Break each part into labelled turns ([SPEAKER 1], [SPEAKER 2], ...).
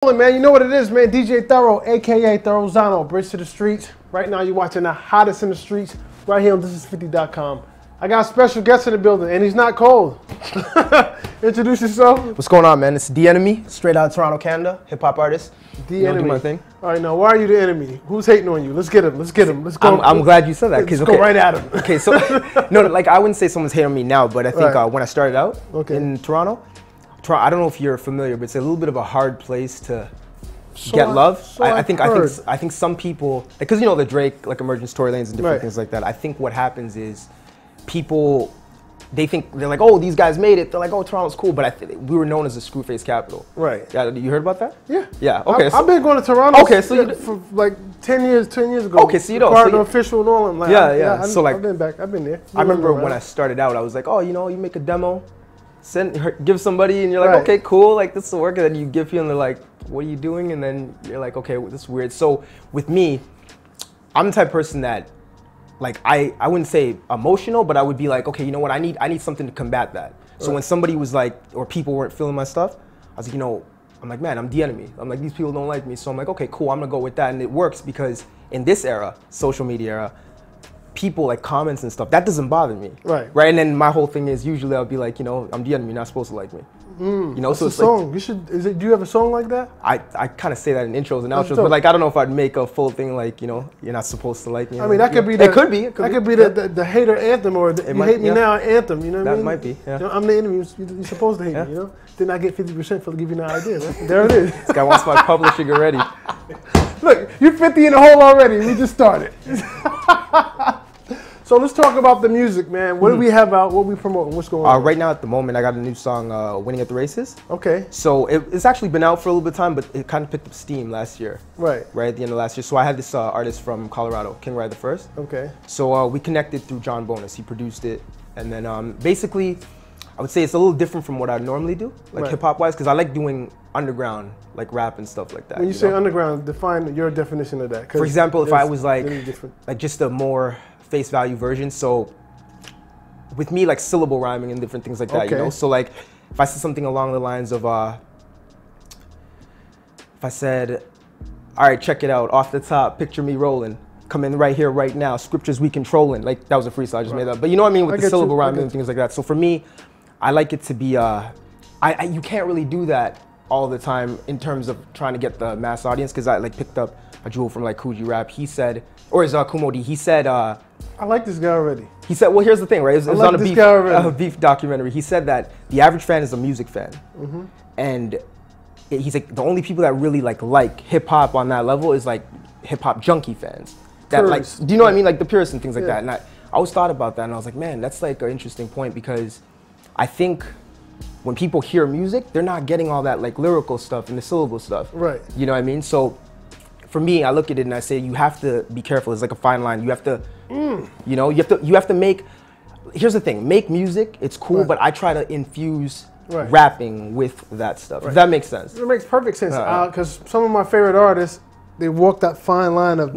[SPEAKER 1] Man, you know what it is, man. DJ Thorough, aka Thorozano, Bridge to the Streets. Right now, you're watching the hottest in the streets right here on thisis50.com. I got a special guest in the building, and he's not cold. Introduce yourself.
[SPEAKER 2] What's going on, man? It's the NME, straight out of Toronto, Canada, hip hop artist.
[SPEAKER 1] The enemy.
[SPEAKER 2] Do my thing.
[SPEAKER 1] All right, now why are you the enemy? Who's hating on you? Let's get him. Let's get him. Let's go.
[SPEAKER 2] I'm glad you said that.
[SPEAKER 1] Let's go right at him.
[SPEAKER 2] Okay, so no, like I wouldn't say someone's hating on me now, but I think when I started out in Toronto, I don't know if you're familiar, but it's a little bit of a hard place to get love. I think some people, because you know the Drake like emergent story lanes and different things like that. I think what happens is people, they're like, oh, these guys made it. They're like, oh, Toronto's cool, but we were known as the Screwface capital. Right. Yeah. You heard about that? Yeah. Yeah. Okay.
[SPEAKER 1] I've been going to Toronto.
[SPEAKER 2] Okay. So
[SPEAKER 1] for like 10 years ago.
[SPEAKER 2] Okay. So you know.
[SPEAKER 1] So official and all. I'm like,
[SPEAKER 2] yeah. So like,
[SPEAKER 1] I've been back. I've been there.
[SPEAKER 2] I remember when I started out, I was like, oh, you know, you make a demo, give somebody, and you're like, okay, cool, like this will work, and then you give people, and they're like, what are you doing? And then you're like, okay, well, this is weird. So with me, I'm the type of person that, like, I wouldn't say emotional, but I would be like, okay, you know what, I need something to combat that. So when somebody was like, or people weren't feeling my stuff, I was like, you know, I'm like, man, I'm the enemy. I'm like, these people don't like me. So I'm like, okay, cool, I'm gonna go with that. And it works because in this era, social media era, people like comments and stuff, that doesn't bother me. Right. And then my whole thing is usually I'll be like, you know, I'm the enemy, you're not supposed to like me. You know, so it's a song.
[SPEAKER 1] Like, do you have a song like that?
[SPEAKER 2] I kind of say that in intros and outros, but like I don't know if I'd make a full thing like, you know, you're not supposed to like me.
[SPEAKER 1] I mean, that could be. It could be. That could be the hater anthem, or the you hate me now anthem. You know what I mean?
[SPEAKER 2] That might be. Yeah.
[SPEAKER 1] You know, I'm the enemy. You're supposed to hate me. You know. Then I get 50% for giving you an idea. Right? There it is.
[SPEAKER 2] This guy wants my publishing already.
[SPEAKER 1] Look, you're 50 in the hole already. We just started. So let's talk about the music, man. What do we have out? What are we promoting? What's going on?
[SPEAKER 2] Right now, at the moment, I got a new song, "Winning at the Races."
[SPEAKER 1] Okay.
[SPEAKER 2] So it's actually been out for a little bit of time, but it kind of picked up steam last year. Right at the end of last year. So I had this artist from Colorado, King Ride the First. Okay. So we connected through John Bonus. He produced it, and then basically, I would say it's a little different from what I normally do, like hip hop wise, because I like doing underground, like rap and stuff like that.
[SPEAKER 1] When you say underground, define your definition of that.
[SPEAKER 2] For example, if I was like just a more face value version. So with me, like syllable rhyming and different things like that, you know? So like if I said something along the lines of, if I said, all right, check it out, off the top, picture me rolling, come in right here, right now, scriptures we controlling. Like that was a freestyle, I just made that. But you know what I mean, with the syllable rhyming and things like that. So for me, I like it to be, you can't really do that all the time in terms of trying to get the mass audience, because I like picked up a jewel from like Coogee Rap. He said, or is Kumo D, he said,
[SPEAKER 1] I like this guy already.
[SPEAKER 2] He said, well, here's the thing, right? It was on a beef documentary. He said that the average fan is a music fan. And he's like, the only people that really like hip hop on that level is like hip hop junkie fans. That like, do you know what I mean? Like the purists and things like that. And I always thought about that, and I was like, man, that's like an interesting point, because I think when people hear music, they're not getting all that like lyrical stuff and the syllable stuff. Right. You know what I mean? So for me, I look at it and I say, you have to be careful. It's like a fine line. You have to, you know, you have to make, here's the thing, make music, it's cool, but I try to infuse rapping with that stuff, if that makes sense.
[SPEAKER 1] It makes perfect sense, because some of my favorite artists, they walk that fine line of,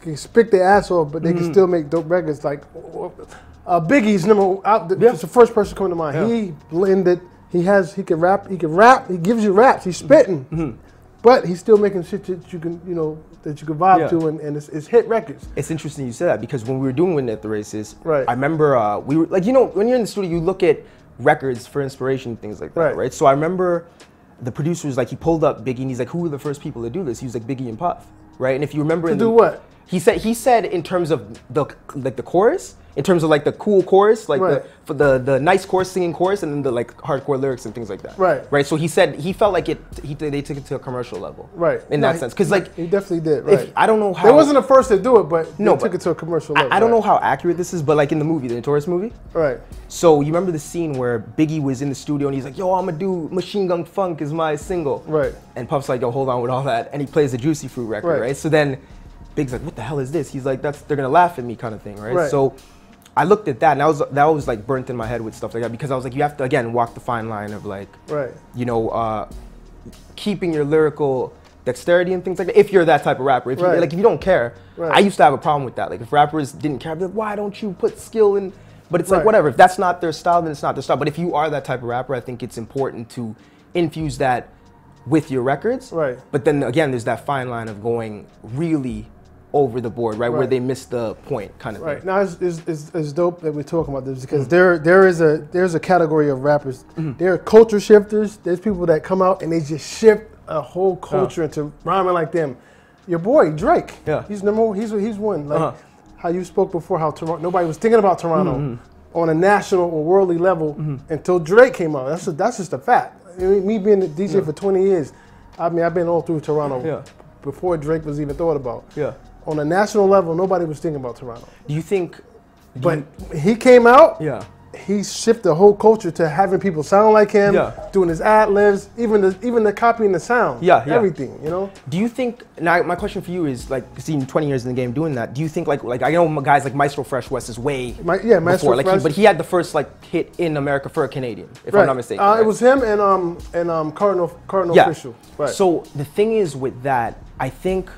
[SPEAKER 1] can spit their ass off, but they can still make dope records. Like Biggie's it's the first person coming to mind. He blended, he can rap, he gives you raps, he's spitting. But he's still making shit that you can, you know, that you can vibe to, and it's hit records.
[SPEAKER 2] It's interesting you said that, because when we were doing Winning at the Races, I remember we were like, you know, when you're in the studio, you look at records for inspiration, things like that, right? So I remember the producer was like, he pulled up Biggie, and he's like, who were the first people to do this? He was like, Biggie and Puff, right? And if you remember,
[SPEAKER 1] do what?
[SPEAKER 2] He said in terms of the chorus, in terms of like the cool chorus, like the nice chorus, singing chorus, and then the like hardcore lyrics and things like that. Right. So he said he felt like they took it to a commercial level. Right. In that sense, because like
[SPEAKER 1] he definitely did. Right.
[SPEAKER 2] I don't know how.
[SPEAKER 1] They wasn't the first to do it, but they took it to a commercial level.
[SPEAKER 2] I don't know how accurate this is, but like in the movie, the Notorious movie. Right. So you remember the scene where Biggie was in the studio and he's like, "Yo, I'm gonna do Machine Gun Funk is my single." Right. And Puff's like, "Yo, hold on with all that," and he plays the Juicy Fruit record. Right. So then Big's like, what the hell is this? He's like, they're gonna laugh at me kind of thing, right? So I looked at that, and that was like burnt in my head with stuff like that, because I was like, you have to again walk the fine line of like, you know, keeping your lyrical dexterity and things like that. If you're that type of rapper, if you, like if you don't care, I used to have a problem with that. Like if rappers didn't care, I'd be like, why don't you put skill in? But it's like whatever. If that's not their style, then it's not their style. But if you are that type of rapper, I think it's important to infuse that with your records.
[SPEAKER 1] Right.
[SPEAKER 2] But then again, there's that fine line of going really over the board, right? Where they miss the point kind of thing.
[SPEAKER 1] Now it's dope that we're talking about this because there's a category of rappers. There are culture shifters. There's people that come out and they just shift a whole culture into rhyming like them. Your boy Drake, he's one. Like how you spoke before, how Toronto, nobody was thinking about Toronto on a national or worldly level until Drake came out. That's just a fact. I mean, me being a DJ for 20 years, I mean, I've been all through Toronto before Drake was even thought about. On a national level, nobody was thinking about Toronto.
[SPEAKER 2] Do you think?
[SPEAKER 1] But he came out. He shifted the whole culture to having people sound like him, doing his ad-libs, even the copying the sound, everything, you know?
[SPEAKER 2] Do you think, now my question for you is, like, seeing 20 years in the game doing that, do you think, like I know guys like Maestro Fresh West is way
[SPEAKER 1] Maestro
[SPEAKER 2] before,
[SPEAKER 1] Fresh.
[SPEAKER 2] but he had the first, like, hit in America for a Canadian, if I'm not mistaken.
[SPEAKER 1] It was him and Cardinal Official. Right.
[SPEAKER 2] So the thing is with that, I think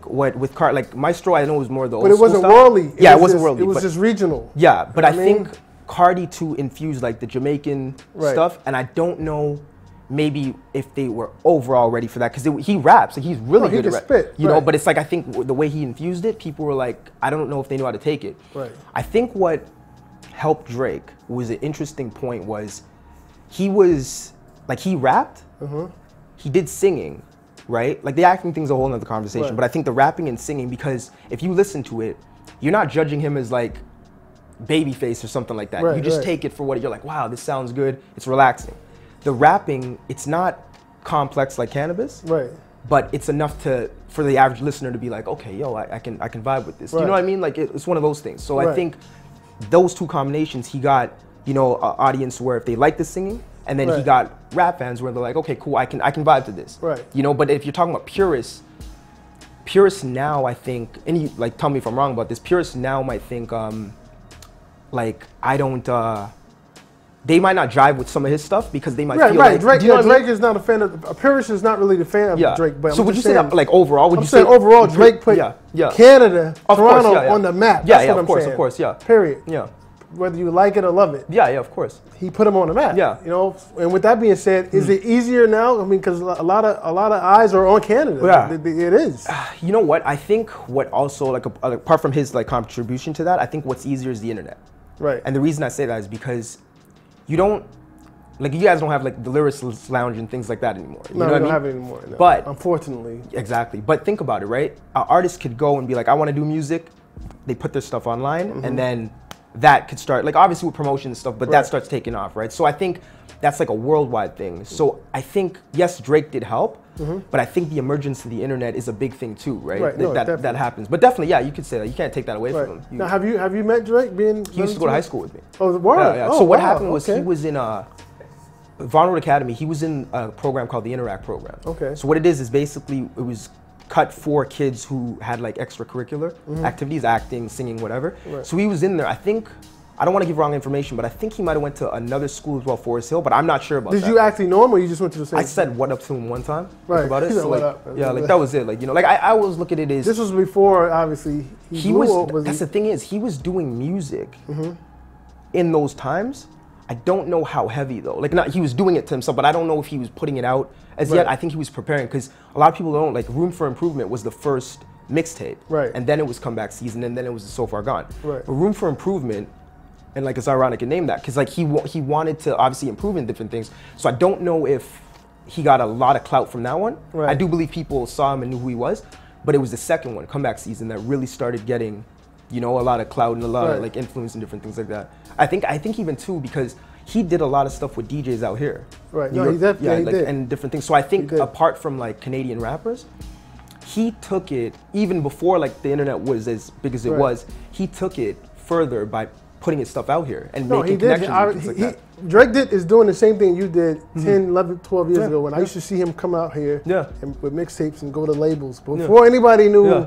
[SPEAKER 2] what with like Maestro, I know it was more the old
[SPEAKER 1] school stuff. But it wasn't worldly.
[SPEAKER 2] It wasn't worldly.
[SPEAKER 1] It was just regional.
[SPEAKER 2] Yeah, but I think Cardi too infused like the Jamaican stuff, and I don't know maybe if they were overall ready for that because he raps, like he's really good at
[SPEAKER 1] spit,
[SPEAKER 2] you know. But it's like I think the way he infused it, people were like, I don't know if they knew how to take it.
[SPEAKER 1] Right.
[SPEAKER 2] I think what helped Drake was an interesting point was he was like he rapped, he did singing. Right? Like the acting thing's a whole nother conversation, but I think the rapping and singing, because if you listen to it, you're not judging him as like Babyface or something like that. You just take it for what you're like, wow, this sounds good, it's relaxing. The rapping, it's not complex like Cannabis, but it's enough for the average listener to be like, okay, yo, I can vibe with this. You know what I mean? Like it's one of those things. So I think those two combinations, he got, you know, an audience where if they like the singing, and then he got rap fans where they're like, okay, cool, I can vibe to this. You know, but if you're talking about purists now, I think, and you like tell me if I'm wrong about this, purists now might think, like I don't, they might not jive with some of his stuff because they might feel like
[SPEAKER 1] Drake. Drake is not a fan of. A purist is not really a fan of Drake. But
[SPEAKER 2] so would you say that like overall? Would you say
[SPEAKER 1] overall Drake put Canada, Toronto on the map?
[SPEAKER 2] That's what I'm saying. Of course,
[SPEAKER 1] Period.
[SPEAKER 2] Yeah.
[SPEAKER 1] Whether you like it or love it.
[SPEAKER 2] Yeah, of course.
[SPEAKER 1] He put him on the map.
[SPEAKER 2] Yeah.
[SPEAKER 1] You know, and with that being said, is it easier now? I mean, because a lot of eyes are on Canada.
[SPEAKER 2] Yeah.
[SPEAKER 1] It is.
[SPEAKER 2] You know what? I think what also, like, apart from his, like, contribution to that, I think what's easier is the internet.
[SPEAKER 1] Right.
[SPEAKER 2] And the reason I say that is because you don't, like, you guys don't have, like, the Lyricist Lounge and things like that anymore. You know
[SPEAKER 1] we
[SPEAKER 2] what
[SPEAKER 1] don't
[SPEAKER 2] I mean?
[SPEAKER 1] have it anymore. No.
[SPEAKER 2] But,
[SPEAKER 1] unfortunately.
[SPEAKER 2] Exactly. But think about it, right? An artist could go and be like, I want to do music. They put their stuff online, and then that could start, like obviously with promotion and stuff, but that starts taking off, right? So I think that's like a worldwide thing. So I think, yes, Drake did help, but I think the emergence of the internet is a big thing too, right? That happens. But definitely, yeah, you could say that. You can't take that away from him.
[SPEAKER 1] Now, have you met Drake?
[SPEAKER 2] He used to go to high school with me.
[SPEAKER 1] Oh, the word?
[SPEAKER 2] Yeah. So what happened was he was in Von Road Academy. He was in a program called the Interact program.
[SPEAKER 1] Okay.
[SPEAKER 2] So what it is basically, it was cut for kids who had like extracurricular activities, acting, singing, whatever. So he was in there. I think, I don't want to give wrong information, but I think he might have went to another school as well, Forest Hill, but I'm not sure about that.
[SPEAKER 1] Did you actually know him or you just went to the same
[SPEAKER 2] I said what up to him one time
[SPEAKER 1] about
[SPEAKER 2] it. So like, yeah, like that was it. Like, you know, like I always look at it as...
[SPEAKER 1] This was before, obviously,
[SPEAKER 2] that's the thing is, he was doing music in those times. I don't know how heavy though. Like, not he was doing it to himself, but I don't know if he was putting it out as yet. I think he was preparing because a lot of people don't, like Room for Improvement was the first mixtape. And then it was Comeback Season, and then it was So Far Gone. But Room for Improvement, and like it's ironic to name that because like he wanted to obviously improve in different things. So I don't know if he got a lot of clout from that one. I do believe people saw him and knew who he was, but it was the second one, Comeback Season, that really started getting, you know, a lot of clout and a lot of like influence and different things like that. I think even too because he did a lot of stuff with DJs out here.
[SPEAKER 1] No, he definitely did.
[SPEAKER 2] And different things. So I think apart from like Canadian rappers, he took it even before like the internet was as big as it was. He took it further by putting his stuff out here and making connections and things like that.
[SPEAKER 1] Drake is doing the same thing you did 10, 11, 12 years ago when I used to see him come out here and with mixtapes and go to labels. Before anybody knew,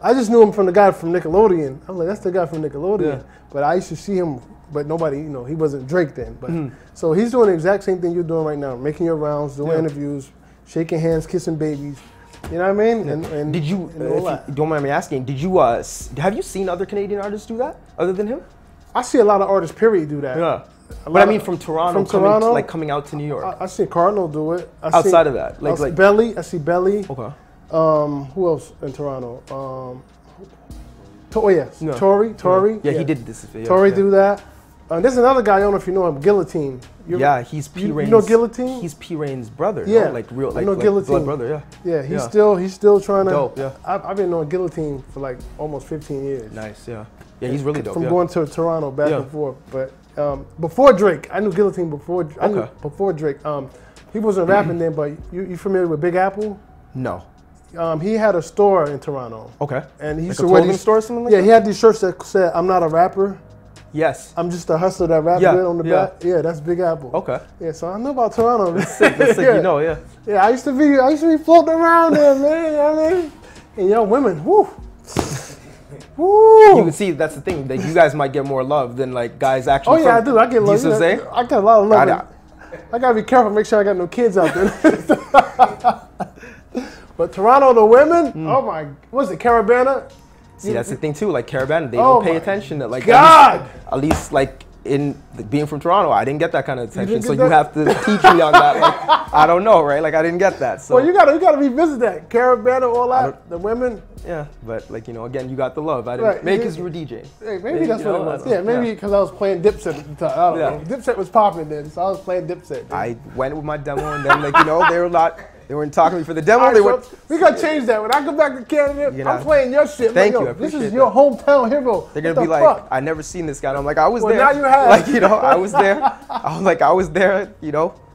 [SPEAKER 1] I just knew him from the guy from Nickelodeon. I'm like, that's the guy from Nickelodeon. But I used to see him, but nobody, you know, he wasn't Drake then. But so he's doing the exact same thing you're doing right now, making your rounds, doing interviews, shaking hands, kissing babies. You know what I mean? And
[SPEAKER 2] did you, if you don't mind me asking, did you, have you seen other Canadian artists do that other than him?
[SPEAKER 1] I see a lot of artists, period, do that.
[SPEAKER 2] But I mean, from Toronto, like coming out to New York.
[SPEAKER 1] I see Cardinal do it.
[SPEAKER 2] Outside of that, like
[SPEAKER 1] Belly. I see Belly.
[SPEAKER 2] Okay.
[SPEAKER 1] Who else in Toronto? Tory.
[SPEAKER 2] Yeah, he did this. Yeah,
[SPEAKER 1] Tory do that. There's another guy, I don't know if you know him, Guillotine.
[SPEAKER 2] He's P. Rain's.
[SPEAKER 1] You know Guillotine?
[SPEAKER 2] He's P. Rain's brother.
[SPEAKER 1] Yeah,
[SPEAKER 2] no? Like real, like,
[SPEAKER 1] I know Guillotine.
[SPEAKER 2] Blood brother.
[SPEAKER 1] Yeah. He's still trying to.
[SPEAKER 2] Dope. Yeah.
[SPEAKER 1] I've been knowing Guillotine for like almost 15 years.
[SPEAKER 2] Nice. Yeah. Yeah, he's really dope.
[SPEAKER 1] From going to Toronto back and forth, but before Drake, I knew Guillotine before. Before Drake. He wasn't rapping then, but you familiar with Big Apple?
[SPEAKER 2] No.
[SPEAKER 1] He had a store in Toronto.
[SPEAKER 2] Okay.
[SPEAKER 1] And he used
[SPEAKER 2] to wear these store or something like that?
[SPEAKER 1] He had these shirts that said, "I'm not a rapper.
[SPEAKER 2] Yes.
[SPEAKER 1] I'm just a hustler that raps good on the back." Yeah, that's Big Apple.
[SPEAKER 2] Okay.
[SPEAKER 1] Yeah, so I know about Toronto.
[SPEAKER 2] That's sick. You know, yeah.
[SPEAKER 1] Yeah, I used to be floating around there, man. You know what I mean? And young women, whoo.
[SPEAKER 2] You can see that's the thing, that you guys might get more love than like guys actually.
[SPEAKER 1] Oh yeah, I do. I get love.
[SPEAKER 2] You say?
[SPEAKER 1] I get a lot of love. I gotta be careful, make sure I got no kids out there. But Toronto, the women, oh my, what's it, Caravana?
[SPEAKER 2] See, that's the thing too. Like Caravana, they don't pay attention to like.
[SPEAKER 1] God.
[SPEAKER 2] At least like in being from Toronto, I didn't get that kind of attention. So you have to teach me on that. Like, I don't know, right? Like I didn't get that. So
[SPEAKER 1] well, you gotta revisit that Caravana, all that. The women.
[SPEAKER 2] Yeah, but like again, you got the love. I didn't. Maybe because you were DJing.
[SPEAKER 1] Hey, maybe that's what it was. Yeah, maybe because I was playing Dipset at the time. I don't know. Dipset was popping then, so I was playing Dipset.
[SPEAKER 2] I went with my demo, and then they weren't talking to me for the demo.
[SPEAKER 1] We gotta change that. When I come back to Canada, I'm playing your shit.
[SPEAKER 2] Thank you.
[SPEAKER 1] This is your hometown hero.
[SPEAKER 2] They're gonna be like, I never seen this guy. And I'm like, I was there.
[SPEAKER 1] Now you have.
[SPEAKER 2] Like I was there. I was there.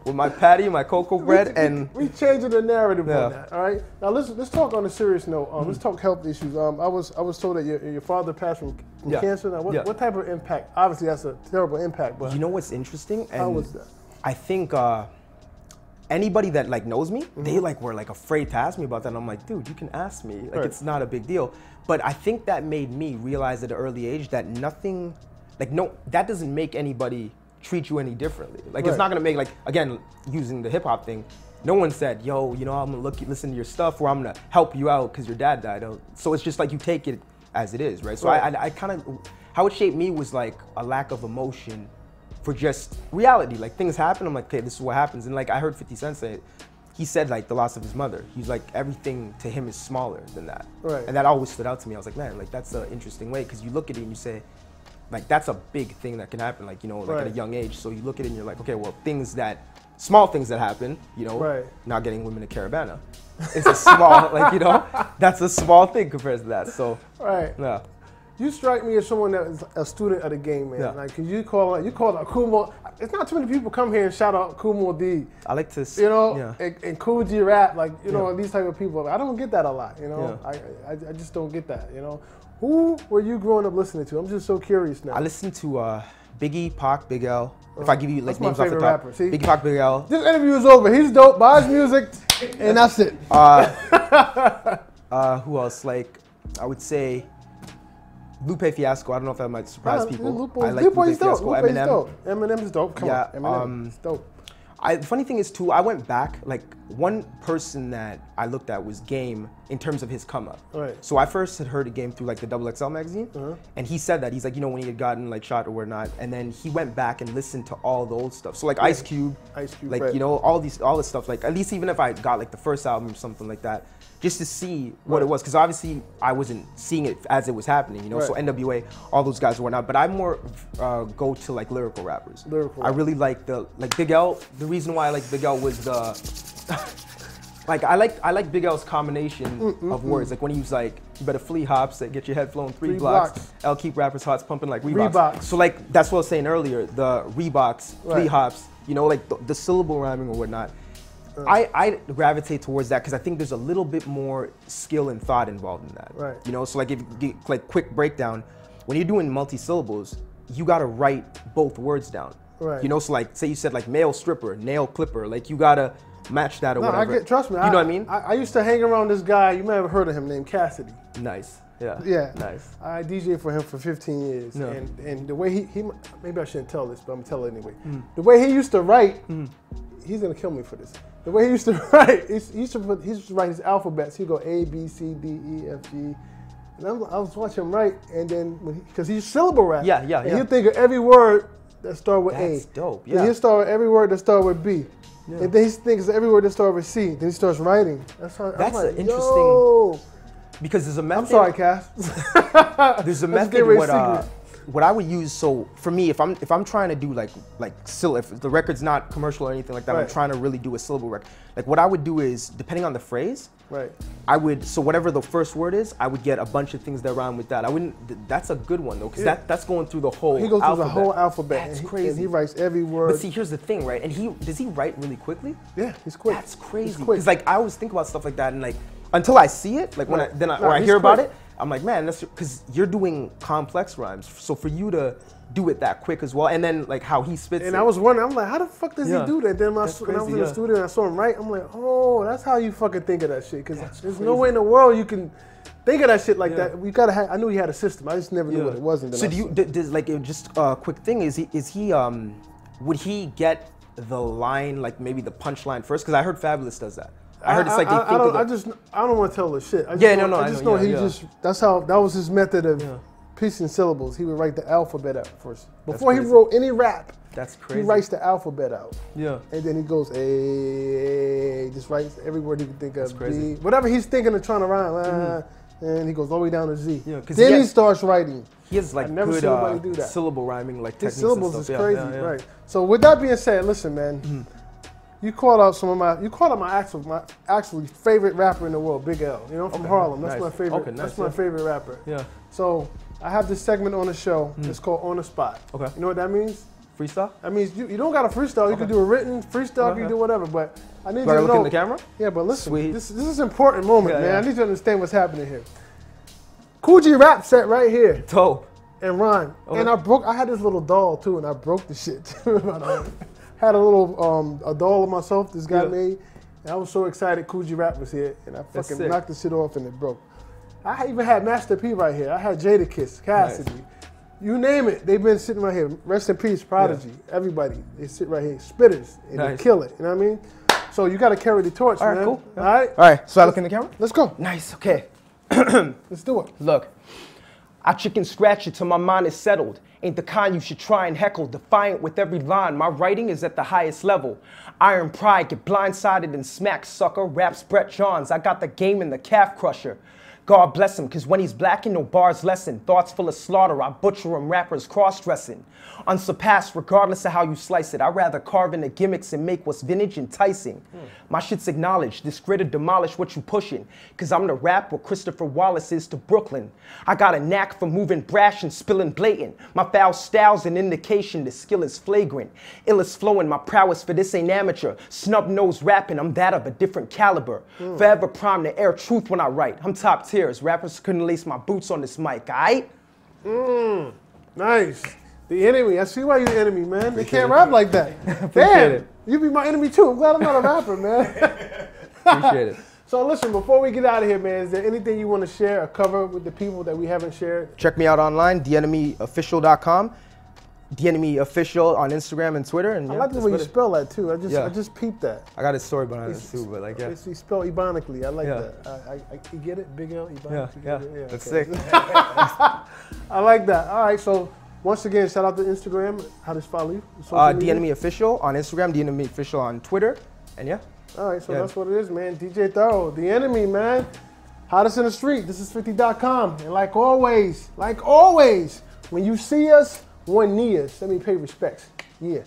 [SPEAKER 2] With my patty, my cocoa bread, and
[SPEAKER 1] we changing the narrative on that. All right. Now let's talk on a serious note. Let's talk health issues. I was told that your father passed from cancer. Now what type of impact? Obviously that's a terrible impact. But
[SPEAKER 2] you know what's interesting?
[SPEAKER 1] How was that?
[SPEAKER 2] I think anybody that like knows me, they like were like afraid to ask me about that. And I'm like, dude, you can ask me. Like it's not a big deal. But I think that made me realize at an early age that that doesn't make anybody treat you any differently. Like it's not gonna make, like, again, using the hip hop thing, no one said, yo, I'm gonna listen to your stuff, or I'm gonna help you out because your dad died. So it's just like you take it as it is, right? So I kind of, how it shaped me was like a lack of emotion for just reality. Like things happen, I'm like, okay, this is what happens. And like I heard 50 Cent say it, he said like the loss of his mother. He's like, everything to him is smaller than that.
[SPEAKER 1] Right.
[SPEAKER 2] And that always stood out to me. I was like, man, like that's an interesting way, because you look at it and you say, like that's a big thing that can happen, like, at a young age. So you look at it and you're like, okay, well, small things that happen, not getting women to Caravana. It's a small, that's a small thing compared to that. So, yeah.
[SPEAKER 1] You strike me as someone that is a student of the game, man. Yeah. Like, cause you call it Kumo. It's not too many people come here and shout out Kumo D.
[SPEAKER 2] I like to,
[SPEAKER 1] and Cool G Rap, like, these type of people. I don't get that a lot, I just don't get that, Who were you growing up listening to? I'm just so curious now.
[SPEAKER 2] I listened to Biggie, Pac, Big L. If I give you like names off the top,
[SPEAKER 1] rapper. See?
[SPEAKER 2] Biggie, Pac, Big L.
[SPEAKER 1] This interview is over. He's dope. Buy his music, and that's it.
[SPEAKER 2] Who else? Like, I would say Lupe Fiasco. I don't know if that might surprise people. I like Lupe Fiasco. Eminem.
[SPEAKER 1] Eminem's dope. Come on, Eminem's dope.
[SPEAKER 2] The funny thing is too, I went back, like one person that I looked at was Game in terms of his come up.
[SPEAKER 1] Right.
[SPEAKER 2] So I first had heard of Game through like the XXL magazine, and he said that, he's like, when he had gotten like shot or whatnot, and then he went back and listened to all the old stuff. So like Ice Cube, like, all this stuff, like at least even if I got like the first album or something like that, just to see what it was, because obviously I wasn't seeing it as it was happening, So NWA, all those guys were not. But I more go to like lyrical rappers. I really like Big L. The reason why I like Big L was like I like Big L's combination of words. Like when he was like, you better flee hops, get your head flown 3 blocks. L keep rappers' hearts pumping like Reeboks. So like that's what I was saying earlier. The Reeboks, flea hops, like the syllable rhyming or whatnot. I gravitate towards that because I think there's a little bit more skill and thought involved in that.
[SPEAKER 1] Right.
[SPEAKER 2] So like if like quick breakdown, when you're doing multi-syllables, you gotta write both words down.
[SPEAKER 1] Right.
[SPEAKER 2] So like say you said like male stripper, nail clipper, like you gotta match that or whatever.
[SPEAKER 1] Trust me.
[SPEAKER 2] You know what I mean?
[SPEAKER 1] I used to hang around this guy, you may have heard of him, named Cassidy.
[SPEAKER 2] Nice. Yeah.
[SPEAKER 1] Yeah.
[SPEAKER 2] Nice.
[SPEAKER 1] I DJed for him for 15 years.
[SPEAKER 2] No.
[SPEAKER 1] And the way he maybe I shouldn't tell this, but I'm gonna tell it anyway. The way he used to write, he's gonna kill me for this. The way he used to write, he used to write his alphabets. He'd go A, B, C, D, E, F, G. And I was watching him write, and then, because he's syllable rap.
[SPEAKER 2] Yeah.
[SPEAKER 1] And he'd think of every word that start with A.
[SPEAKER 2] That's dope. Yeah.
[SPEAKER 1] Then he'll start with every word that start with B. Yeah. And then he thinks every word that start with C. Then he starts writing. That's like,
[SPEAKER 2] an interesting. Because there's a method.
[SPEAKER 1] I'm sorry, Cass.
[SPEAKER 2] There's a method. What I would use. So for me, if I'm trying to do like if the record's not commercial or anything like that, I'm trying to really do a syllable record. Like what I would do is, depending on the phrase, I would, so whatever the first word is, I would get a bunch of things that rhyme with that. I wouldn't. That's a good one though, because that's going through the whole.
[SPEAKER 1] He goes
[SPEAKER 2] through
[SPEAKER 1] the whole alphabet.
[SPEAKER 2] That's crazy.
[SPEAKER 1] And he writes every word.
[SPEAKER 2] But see, here's the thing, right? And does he write really quickly?
[SPEAKER 1] Yeah, he's quick.
[SPEAKER 2] That's crazy. Because like I always think about stuff like that, and like until I see it, like when I hear about it, I'm like, man, that's because you're doing complex rhymes. So for you to do it that quick as well, and then like how he spits.
[SPEAKER 1] And I was wondering, I'm like, how the fuck does he do that? Then when I was in the studio and I saw him write, I'm like, oh, that's how you fucking think of that shit. Because there's no way in the world you can think of that shit like that. We gotta have. I knew he had a system. I just never knew what it was.
[SPEAKER 2] So does like just a quick thing? Is he would he get the line, like maybe the punchline first? Because I heard Fabulous does that. I heard it's like they think
[SPEAKER 1] I don't want to tell the shit. I just know that was his method of piecing syllables. He would write the alphabet out first. Before he wrote any rap,
[SPEAKER 2] that's crazy.
[SPEAKER 1] He writes the alphabet out.
[SPEAKER 2] Yeah.
[SPEAKER 1] And then he goes, A, just writes every word he can think of. B, whatever he's thinking of trying to rhyme, and he goes all the way down to Z. Yeah, then he starts writing.
[SPEAKER 2] He has like good syllable rhiming like techniques.
[SPEAKER 1] His syllables is crazy, right? So with that being said, listen, man. You called out my actually favorite rapper in the world, Big L. You know, from Harlem. That's my favorite. That's my favorite rapper. Yeah. So I have this segment on the show. It's called On the Spot. Okay. You know what that means?
[SPEAKER 2] Freestyle?
[SPEAKER 1] That means you don't got to freestyle. You can do a written freestyle. You can do whatever. But I need you to know.
[SPEAKER 2] Look in the camera?
[SPEAKER 1] Yeah, but listen. This is an important moment, man. I need you to understand what's happening here. Cool G rap set right here.
[SPEAKER 2] Dope.
[SPEAKER 1] And rhyme. And I had this little doll too, and I broke the shit. Had a little a doll of myself this guy made, and I was so excited Cool G Rap was here, and I fucking knocked the shit off and it broke. I even had Master P right here. I had Jadakiss, Cassidy, you name it. They've been sitting right here. Rest in peace, Prodigy, everybody. They sit right here, spitters, and they kill it. You know what I mean? So you got to carry the torch, man.
[SPEAKER 2] Cool.
[SPEAKER 1] All right.
[SPEAKER 2] All right. So I look in the camera.
[SPEAKER 1] Let's go.
[SPEAKER 2] Nice. Okay.
[SPEAKER 1] Let's do it.
[SPEAKER 2] Look, I chicken scratch it till my mind is settled. Ain't the kind you should try and heckle, defiant with every line. My writing is at the highest level. Iron pride, get blindsided and smack, sucker. Raps Brett Johns, I got the game in the calf crusher. God bless him, cause when he's blacking, no bars lessen. Thoughts full of slaughter, I butcher him, rappers cross-dressing. Unsurpassed, regardless of how you slice it. I'd rather carve in the gimmicks and make what's vintage enticing. My shit's acknowledged, this grit'll demolish what you pushing. Cause I'm the rap what Christopher Wallace is to Brooklyn. I got a knack for moving brash and spilling blatant. My foul style's an indication the skill is flagrant. Ill is flowing, my prowess for this ain't amateur. Snub-nosed rapping, I'm that of a different caliber. Forever prime to air truth when I write. I'm top tier. Rappers couldn't lace my boots on this mic, alright?
[SPEAKER 1] Nice. The enemy. I see why you're the enemy, man. They can't rap like that. Damn. You be my enemy too. I'm glad I'm not a rapper, man.
[SPEAKER 2] Appreciate it.
[SPEAKER 1] So listen, before we get out of here, man, is there anything you want to share or cover with the people that we haven't shared?
[SPEAKER 2] Check me out online, theNMEofficial.com. The NME Official on Instagram and Twitter. And
[SPEAKER 1] I like the way you spell that too. I just peeped that.
[SPEAKER 2] I got a story behind it too, but like
[SPEAKER 1] you spell ebonically. I like that. You get it? Big L, ebonically.
[SPEAKER 2] Yeah. That's sick.
[SPEAKER 1] I like that. All right, so once again, shout out to Instagram. How does follow you?
[SPEAKER 2] The NME Official on Instagram, the NME Official on Twitter, and
[SPEAKER 1] All right, so that's what it is, man. DJ Thorough, the enemy, man. Hottest in the street. This is 50.com. And like always, when you see us, one knee us. Let me pay respects. Yeah.